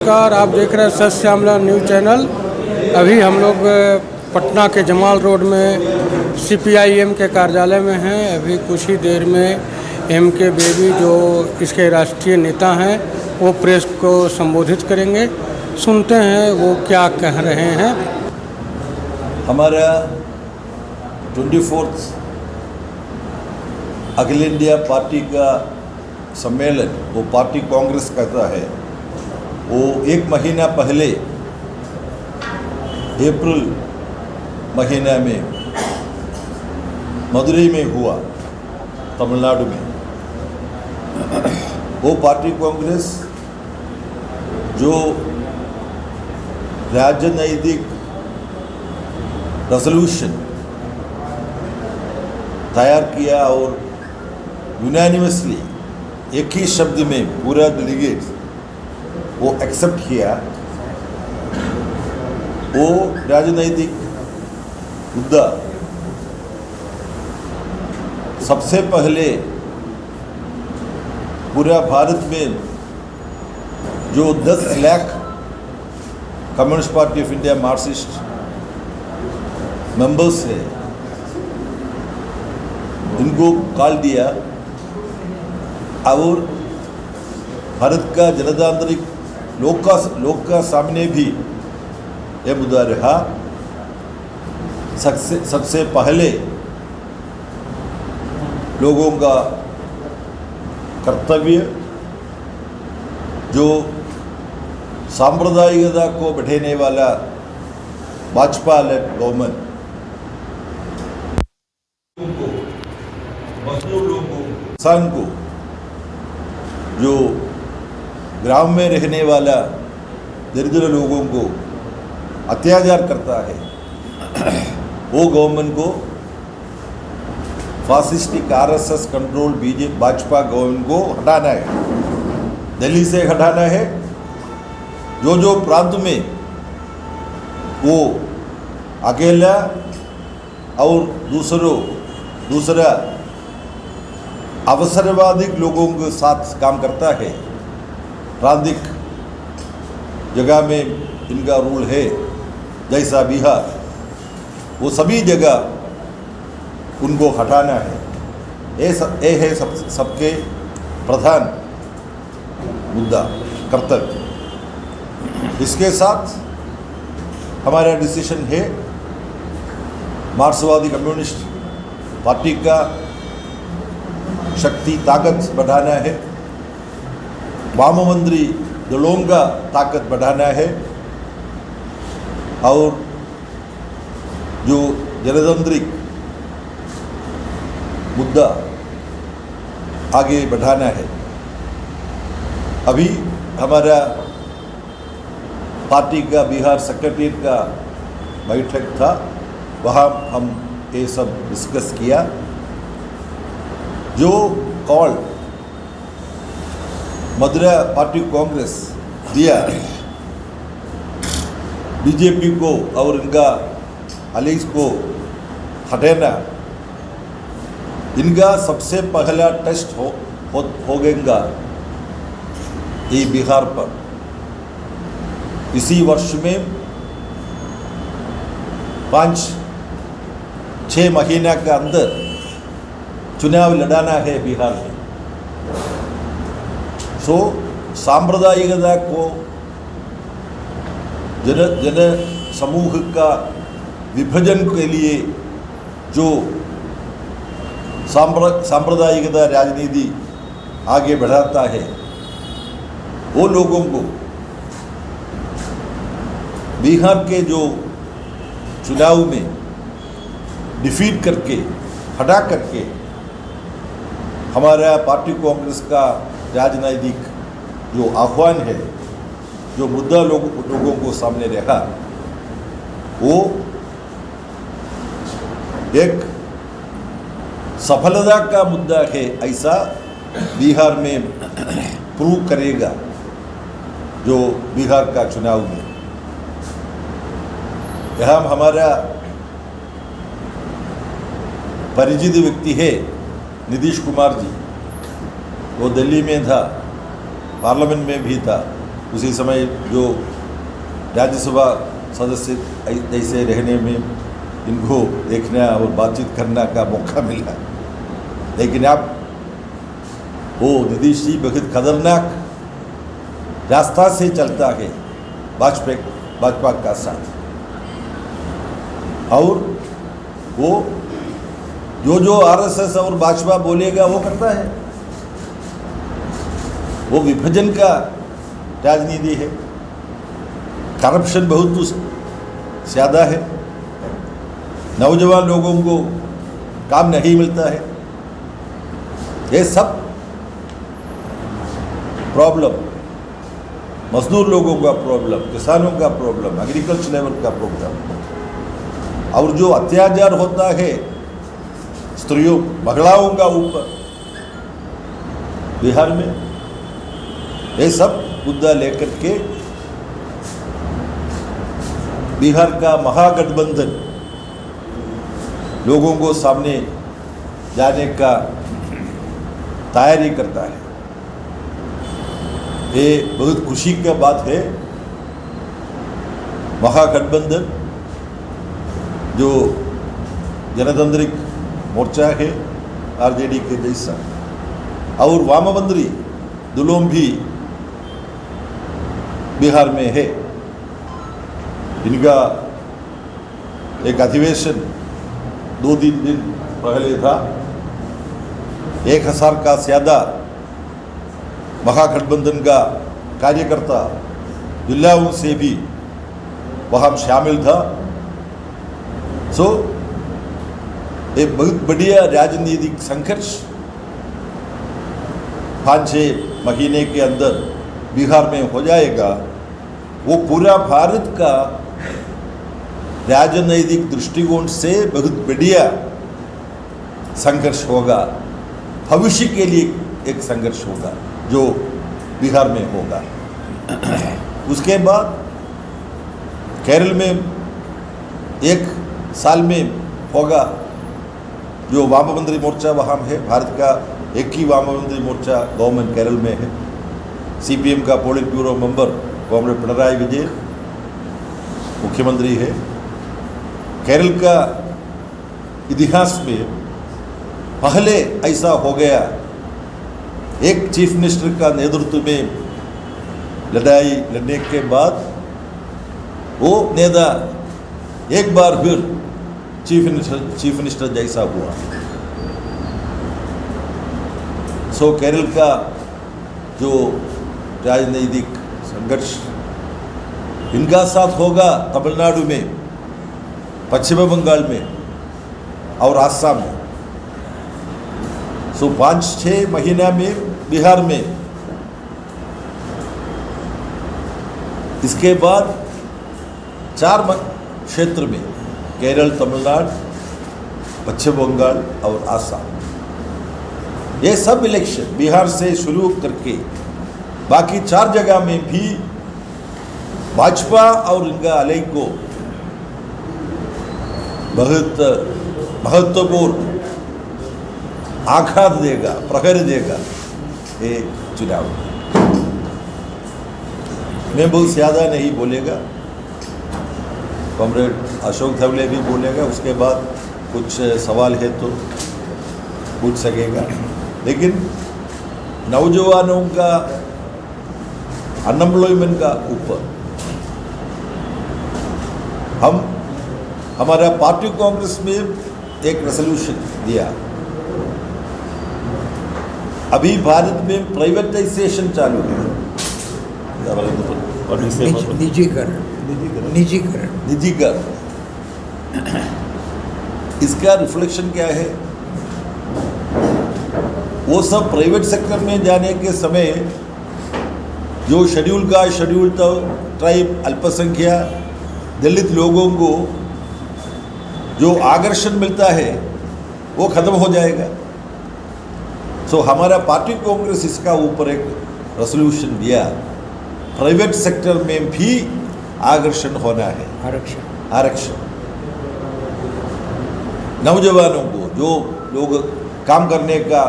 नमस्कार, आप देख रहे हैं सच श्यामला न्यूज़ चैनल। अभी हम लोग पटना के जमाल रोड में सीपीआईएम के कार्यालय में हैं। अभी कुछ ही देर में एम के बेबी जो इसके राष्ट्रीय नेता हैं वो प्रेस को संबोधित करेंगे। सुनते हैं वो क्या कह रहे हैं। हमारा 24th अखिल इंडिया पार्टी का सम्मेलन वो पार्टी कांग्रेस कहता है, वो एक महीना पहले अप्रैल महीना में मदुरई में हुआ, तमिलनाडु में। वो पार्टी कांग्रेस जो राजनैतिक रेजोल्यूशन तैयार किया और यूनानिमसली एक ही शब्द में पूरा डेलीगेट वो एक्सेप्ट किया, वो राजनैतिक मुद्दा सबसे पहले पूरा भारत में जो 10 lakh communist party of India Marxist members है, इनको कॉल दिया और भारत का जनतांत्रिक लोक का सामने भी यह मुद्दा रहा। सबसे पहले लोगों का कर्तव्य जो सांप्रदायिकता को बढ़ाने वाला भाजपा लेड गवर्नमेंट मजदूर लोगों किसान को जो ग्राम में रहने वाला दरिद्र लोगों को अत्याचार करता है, वो गवर्नमेंट को fascistic RSS control BJP Bhajpa government को हटाना है, दिल्ली से हटाना है। जो प्रांत में वो अकेला और दूसरा अवसरवादी लोगों के साथ काम करता है, प्रांतिक जगह में इनका रूल है, जैसा बिहार, वो सभी जगह उनको हटाना है। ये है सबके प्रधान मुद्दा, कर्तव्य। इसके साथ हमारा डिसीजन है, मार्क्सवादी कम्युनिस्ट पार्टी का शक्ति ताकत बढ़ाना है, वामपंथी दलों का ताकत बढ़ाना है और जो जनतांत्रिक मुद्दा आगे बढ़ाना है। अभी हमारा पार्टी का बिहार सेक्रेटरीट का बैठक था, वहाँ हम ये सब डिस्कस किया। जो कॉल मदुरै पार्टी कांग्रेस दिया बीजेपी को और इनका अलायंस को हटाना, इनका सबसे पहला टेस्ट होगा ये बिहार पर। इसी वर्ष में 5-6 महीना के अंदर चुनाव लड़ाना है बिहार में। सो सांप्रदायिकता को जन समूह का विभाजन के लिए जो सांप्रदायिकता राजनीति आगे बढ़ाता है, वो लोगों को बिहार के जो चुनाव में डिफीट करके हटा करके हमारा पार्टी कांग्रेस का राजनीतिक जो आह्वान है, जो मुद्दा लोगों को सामने रखा, वो एक सफलता का मुद्दा है, ऐसा बिहार में प्रूव करेगा जो बिहार का चुनाव में। यहाँ हमारा परिचित व्यक्ति है नीतीश कुमार जी, वो दिल्ली में था, पार्लियामेंट में भी था, उसी समय जो राज्यसभा सदस्य ऐसे रहने में इनको देखना और बातचीत करने का मौका मिला। लेकिन अब वो नीतीश जी बहुत खतरनाक रास्ता से चलता है भाजपा का साथ, और वो जो आरएसएस और भाजपा बोलेगा वो करता है। वो विभाजन का राजनीति है, करप्शन बहुत ज़्यादा है, नौजवान लोगों को काम नहीं मिलता है। ये सब प्रॉब्लम, मजदूर लोगों का प्रॉब्लम, किसानों का प्रॉब्लम, एग्रीकल्चर लेवल का प्रॉब्लम, और जो अत्याचार होता है स्त्रियों महिलाओं का ऊपर बिहार में, ये सब मुद्दा लेकर के बिहार का महागठबंधन लोगों को सामने जाने का तैयारी करता है। ये बहुत खुशी की बात है। महागठबंधन जो जनतांत्रिक मोर्चा है आरजेडी के जैसा, और वामपंथी दुलोम भी बिहार में है। इनका एक अधिवेशन 2-3 दिन पहले था। 1000 का ज़्यादा महागठबंधन का कार्यकर्ता जिलाओं से भी वहाँ शामिल था। सो एक बहुत बढ़िया राजनीतिक संघर्ष 5-6 महीने के अंदर बिहार में हो जाएगा। वो पूरा भारत का राजनीतिक दृष्टिकोण से बहुत बढ़िया संघर्ष होगा, भविष्य के लिए एक संघर्ष होगा जो बिहार में होगा। उसके बाद केरल में 1 साल में होगा जो वामपंथी मोर्चा वहाँ है। भारत का एक ही वामपंथी मोर्चा गवर्नमेंट केरल में है। सीपीएम का politburo member comrade Pinarayi Vijayan मुख्यमंत्री है। केरल का इतिहास में पहले ऐसा हो गया, एक चीफ मिनिस्टर का नेतृत्व में लड़ाई लड़ने के बाद वो नेता एक बार फिर चीफ मिनिस्टर जैसा हुआ। सो केरल का जो राजनीतिक संघर्ष इनका साथ होगा तमिलनाडु में, पश्चिम बंगाल में और आसाम में। सो 5-6 महीना में बिहार में, इसके बाद 4 क्षेत्र में केरल, तमिलनाडु, पश्चिम बंगाल और आसाम। ये सब इलेक्शन बिहार से शुरू करके बाकी 4 जगह में भी भाजपा और इनका अलय को बहुत महत्वपूर्ण आघात देगा, प्रहर देगा ये चुनाव। मैं बहुत ज़्यादा नहीं बोलेगा, कॉमरेड अशोक धवले भी बोलेगा, उसके बाद कुछ सवाल है तो पूछ सकेगा। लेकिन नौजवानों का अनएम्प्लॉयमेंट का ऊपर हमारा पार्टी कांग्रेस में एक रेजोल्यूशन दिया। अभी भारत में प्राइवेटाइजेशन चालू है, निजीकरण। इसका रिफ्लेक्शन क्या है? वो सब प्राइवेट सेक्टर में जाने के समय जो शेड्यूल ट्राइब, अल्पसंख्यक, दलित लोगों को जो आकर्षण मिलता है वो खत्म हो जाएगा। सो हमारा पार्टी कांग्रेस इसका ऊपर एक रेजोल्यूशन दिया, प्राइवेट सेक्टर में भी आकर्षण होना है, आरक्षण। नौजवानों को जो लोग काम करने का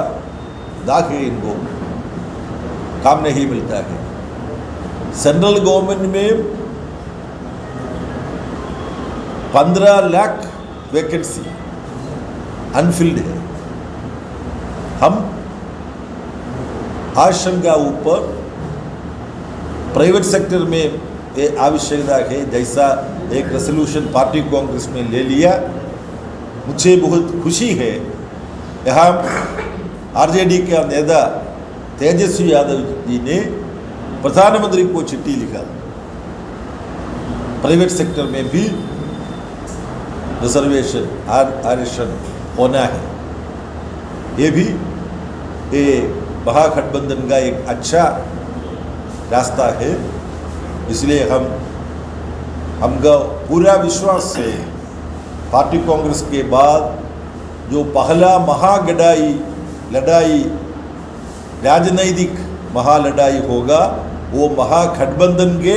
दाख है, इनको काम नहीं मिलता है। सेंट्रल गवर्नमेंट में 15 लाख वैकेंसी अनफिल्ड है। हम आशंका ऊपर प्राइवेट सेक्टर में ये आवश्यकता है, जैसा एक रेजोल्यूशन पार्टी कांग्रेस में ले लिया। मुझे बहुत खुशी है, यहाँ आरजेडी के नेता तेजस्वी यादव जी ने प्रधानमंत्री को चिट्ठी लिखा, प्राइवेट सेक्टर में भी रिजर्वेशन आरक्षण होना है। ये भी ये महागठबंधन का एक अच्छा रास्ता है। इसलिए हमका पूरा विश्वास है, पार्टी कांग्रेस के बाद जो पहला लड़ाई राजनैतिक महालड़ाई होगा, वो महागठबंधन के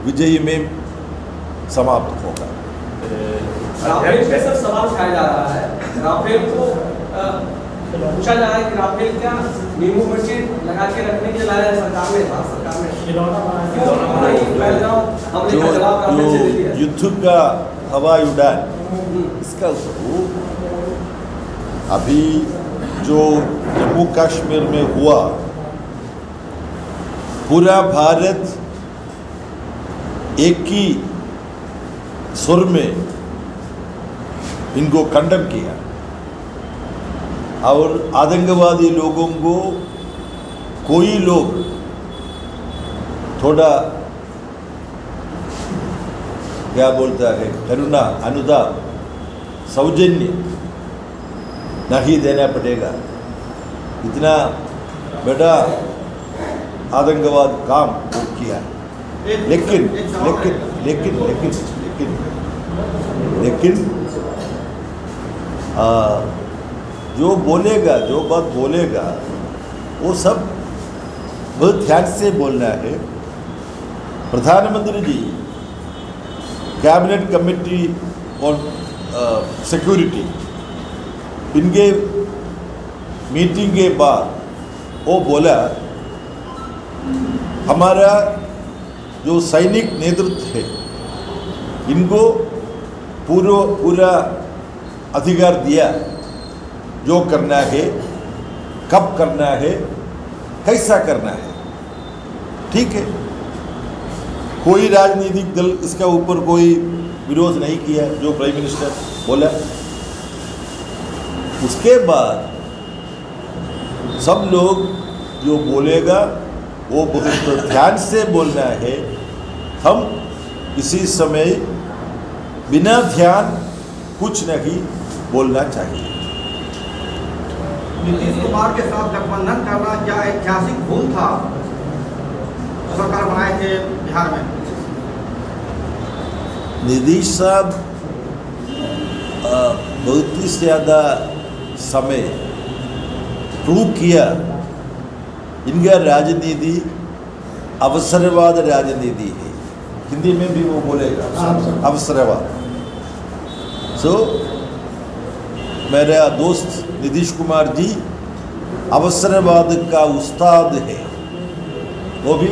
विजय में समाप्त होगा। राफेल पे सर सवाल उठाया जा रहा है। राफेल को पूछा जा रहा है कि राफेल क्या नींबू मिर्ची लगा के रखने के लिए लाया है सरकार ने, भारत सरकार ने जो युद्ध का हवाई उड़ान, इसका अभी जो जम्मू कश्मीर में हुआ, पूरा भारत एक ही सुर में इनको कंडेम किया और आतंकवादी लोगों को कोई लोग थोड़ा क्या बोलता है, करुणा, अनुताप, सौजन्य नहीं देना पड़ेगा। इतना बड़ा आतंकवाद काम वो किया। लेकिन जो बोलेगा, जो बात बोलेगा, वो सब बहुत ध्यान से बोलना है। प्रधानमंत्री जी कैबिनेट कमेटी ऑन सिक्योरिटी, इनके मीटिंग के बाद वो बोला, हमारा जो सैनिक नेतृत्व है, इनको पूरा अधिकार दिया, जो करना है, कब करना है, कैसा करना है। ठीक है, कोई राजनीतिक दल इसका ऊपर कोई विरोध नहीं किया, जो प्राइम मिनिस्टर बोला। उसके बाद सब लोग जो बोलेगा वो बहुत ध्यान से बोलना है। हम इसी समय बिना ध्यान कुछ नहीं बोलना चाहिए। नीतीश कुमार के साथ गठबंधन करना क्या ऐतिहासिक भूल था? सरकार बनाए थे बिहार में। नीतीश साहब बहुत ही ज़्यादा समय प्रूव किया, इनका राजनीति अवसरवाद राजनीति है। हिंदी में भी वो बोलेगा अवसरवाद। मेरा दोस्त नीतीश कुमार जी अवसरवाद का उस्ताद है, वो भी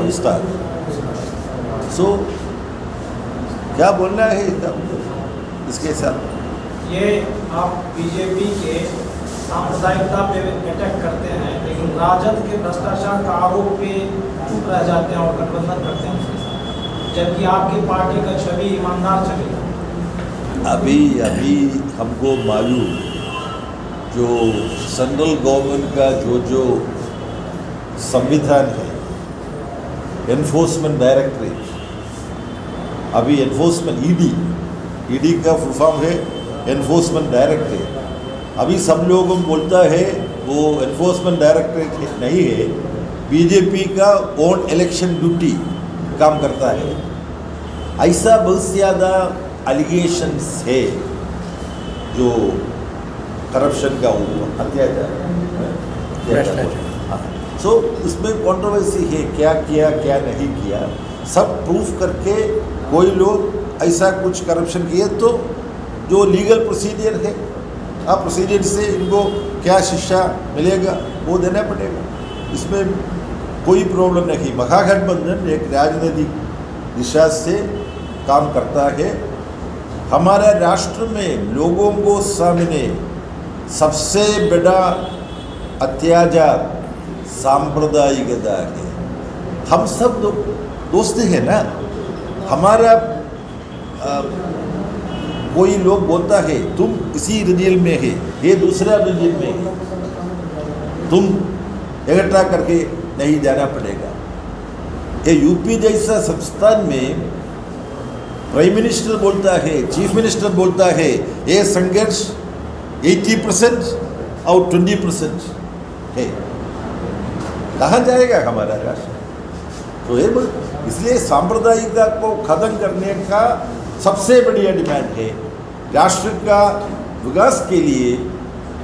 उस्ताद। क्या बोलना है इसके साथ? ये आप बीजेपी के सांप्रदायिकता पे अटैक करते हैं, लेकिन राजद के भ्रष्टाचार का आरोप पे चुप रह जाते हैं और गठबंधन करते हैं उसके साथ, जबकि आपकी पार्टी का छवि ईमानदार छवि है। अभी हमको मालूम, जो सेंट्रल गवर्नमेंट का जो संविधान है, एनफोर्समेंट डायरेक्टरेट, अभी एनफोर्समेंट ईडी का फुल फॉर्म है एनफोर्समेंट डायरेक्टरेट। अभी सब लोगों बोलता है वो एनफोर्समेंट डायरेक्टरेट नहीं है, बीजेपी का ओन इलेक्शन ड्यूटी काम करता है। ऐसा बहुत ज़्यादा एलिगेशंस है जो करप्शन का ऊपर अत्याचार। सो इसमें कंट्रोवर्सी है, क्या किया क्या नहीं किया, सब प्रूफ करके कोई लोग ऐसा कुछ करप्शन किए तो जो लीगल प्रोसीजर है, आप प्रोसीजर से इनको क्या शिक्षा मिलेगा वो देना पड़ेगा। इसमें कोई प्रॉब्लम नहीं। महागठबंधन एक राजनीतिक दिशा से काम करता है। हमारे राष्ट्र में लोगों को सामने सबसे बड़ा अत्याचार सांप्रदायिकता है। हम सब दोस्त हैं ना। हमारा कोई लोग बोलता है तुम इसी रिलीजन में है, ये दूसरा रिलीजन में है, तुम इकट्ठा करके नहीं जाना पड़ेगा। ये यूपी जैसा संस्थान में प्राइम मिनिस्टर बोलता है, चीफ मिनिस्टर बोलता है ये संघर्ष 80% और 20% है। कहाँ जाएगा हमारा राष्ट्र? तो ये इसलिए सांप्रदायिकता को खत्म करने का सबसे बढ़िया डिमांड है। राष्ट्र का विकास के लिए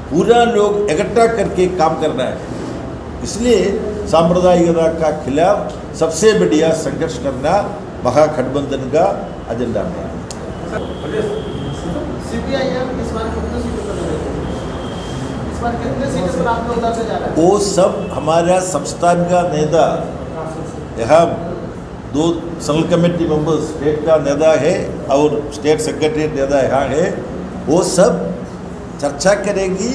पूरा लोग इकट्ठा करके काम करना है। इसलिए सांप्रदायिकता का खिलाफ सबसे बढ़िया संघर्ष करना महागठबंधन का एजेंडा में है। सीपीआईएम इस बार कितने सीटों पर लड़ेगी? इस बार कितने सीटों पर आप लोग उधर से जा रहे हैं? वो सब हमारा संस्थान का नेता, यहाँ 2 सेंट्रल कमेटी मेंबर्स, स्टेट का नेता है और स्टेट सेक्रेटरी नेता यहाँ है, वो सब चर्चा करेंगी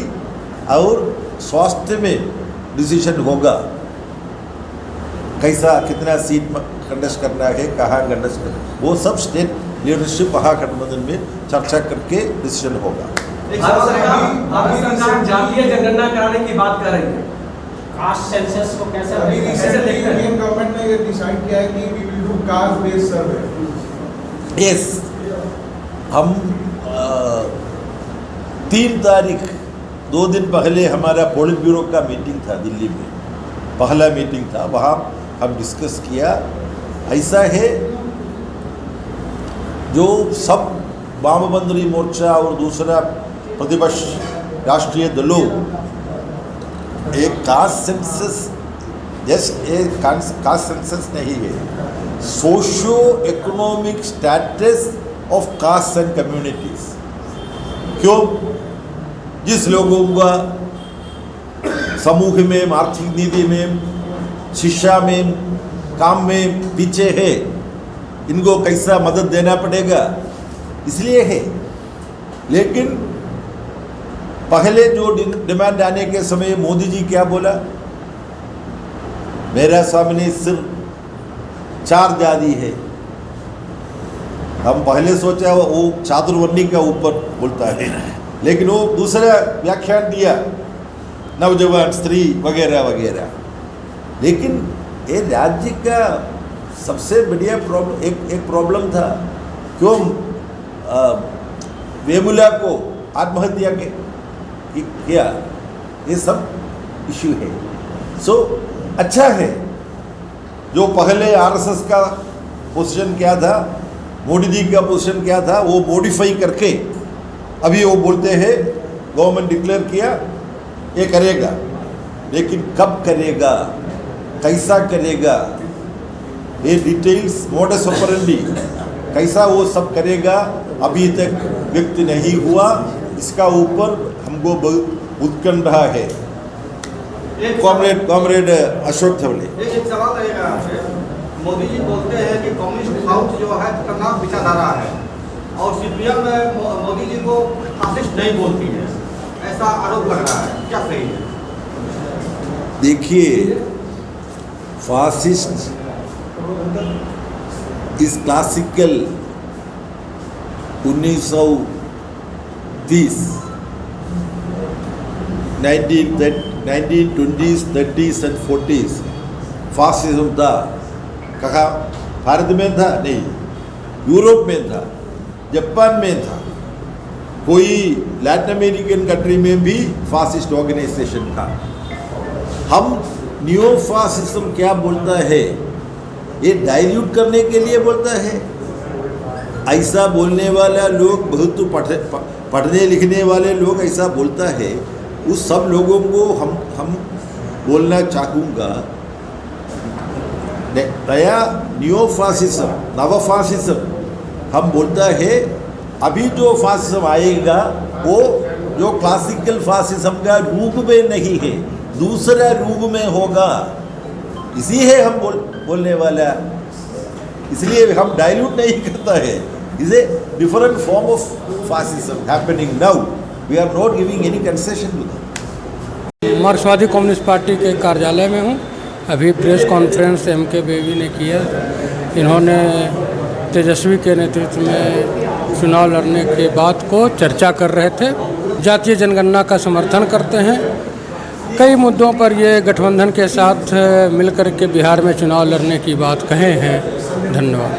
और स्वास्थ्य में डिसीजन होगा कैसा कितना सीट कंटेस्ट करना है, कहाँ कंटेस्ट करना, वो सब स्टेट लीडरशिप महागठबंधन में चर्चा करके डिसीजन होगा। भारत सरकार जातीय जनगणना कराने की बात कर रही है। कास्ट सेंसस को कैसे अभी कैसे देखते हैं? इंडियन गवर्नमेंट ने ये डिसाइड किया है कि we will do caste based survey. Yes, हम 3 तारीख 2 दिन पहले हमारा पोलिट ब्यूरो का मीटिंग था दिल्ली में, पहला मीटिंग था, वहाँ हम डिस्कस किया। ऐसा है जो सब वामपंथी मोर्चा और दूसरा प्रतिपक्ष राष्ट्रीय दलों एक कास्ट सेंसस, जस्ट एक कास्ट सेंसस नहीं है, socio economic status of caste and communities. क्यों? जिस लोगों का समूह में, आर्थिक नीति में, शिक्षा में, काम में पीछे है, इनको कैसा मदद देना पड़ेगा, इसलिए है। लेकिन पहले जो डिमांड आने के समय मोदी जी क्या बोला, मेरा सामने सिर्फ 4 जाति है। हम पहले सोचा वो चातुर्वर्णी का ऊपर बोलता है, लेकिन वो दूसरा व्याख्यान दिया, नौजवान, स्त्री वगैरह वगैरह। लेकिन ये राज्य का सबसे बढ़िया प्रॉब्लम एक प्रॉब्लम था, क्यों वेमुला को आत्महत्या किया, ये सब इश्यू है। सो अच्छा है जो पहले आरएसएस का पोजीशन क्या था, मोदी जी का पोजीशन क्या था, वो मॉडिफाई करके अभी वो बोलते हैं गवर्नमेंट डिक्लेयर किया ये करेगा, लेकिन कब करेगा, कैसा करेगा, ये डिटेल्स, मोडस ऑपरेंडी कैसा वो सब करेगा अभी तक व्यक्त नहीं हुआ। इसका ऊपर हमको बहुत उत्कंठा है। कॉमरेड अशोक थवले, एक सवाल रहेगा आपसे। मोदी जी बोलते हैं कि कम्युनिस्ट साउथ जो है खतरनाक विचारधारा है और सीपीएम मोदी जी को फासिस्ट नहीं बोलती है, ऐसा आरोप लग रहा है, क्या सही है? देखिए, फासिस्ट इस classical 1930 1920s 30s and 40s fascism था। कहाँ? भारत में था? नहीं, यूरोप में था, जापान में था, कोई लैटिन अमेरिकन कंट्री में भी फासिस्ट ऑर्गेनाइजेशन था। हम न्यू फासिज्म क्या बोलता है, ये डाइल्यूट करने के लिए बोलता है। ऐसा बोलने वाला लोग बहुत पढ़ने लिखने वाले लोग ऐसा बोलता है, उस सब लोगों को हम बोलना चाहूँगा, नया न्यू फासिज्म, नव फासिज्म हम बोलता है। अभी जो फासिज्म आएगा वो जो क्लासिकल फासिज्म का रूप में नहीं है, दूसरा रूप में होगा। इसी है हम बोलने वाला, इसलिए हम डाइल्यूट नहीं करता है. Is a different form of fascism happening now. We are not giving any concession to that. मार्क्सवादी कम्युनिस्ट पार्टी के कार्यालय में हूँ. अभी प्रेस कॉन्फ्रेंस MK बेबी ने किया. इन्होंने तेजस्वी के नेतृत्व में चुनाव लड़ने के बात को चर्चा कर रहे थे. जातीय जनगणना का समर्थन करते हैं. कई मुद्दों पर ये गठबंधन के साथ मिलकर के बिहार में चुनाव लड़ने की बात कहे हैं. धन्यवाद.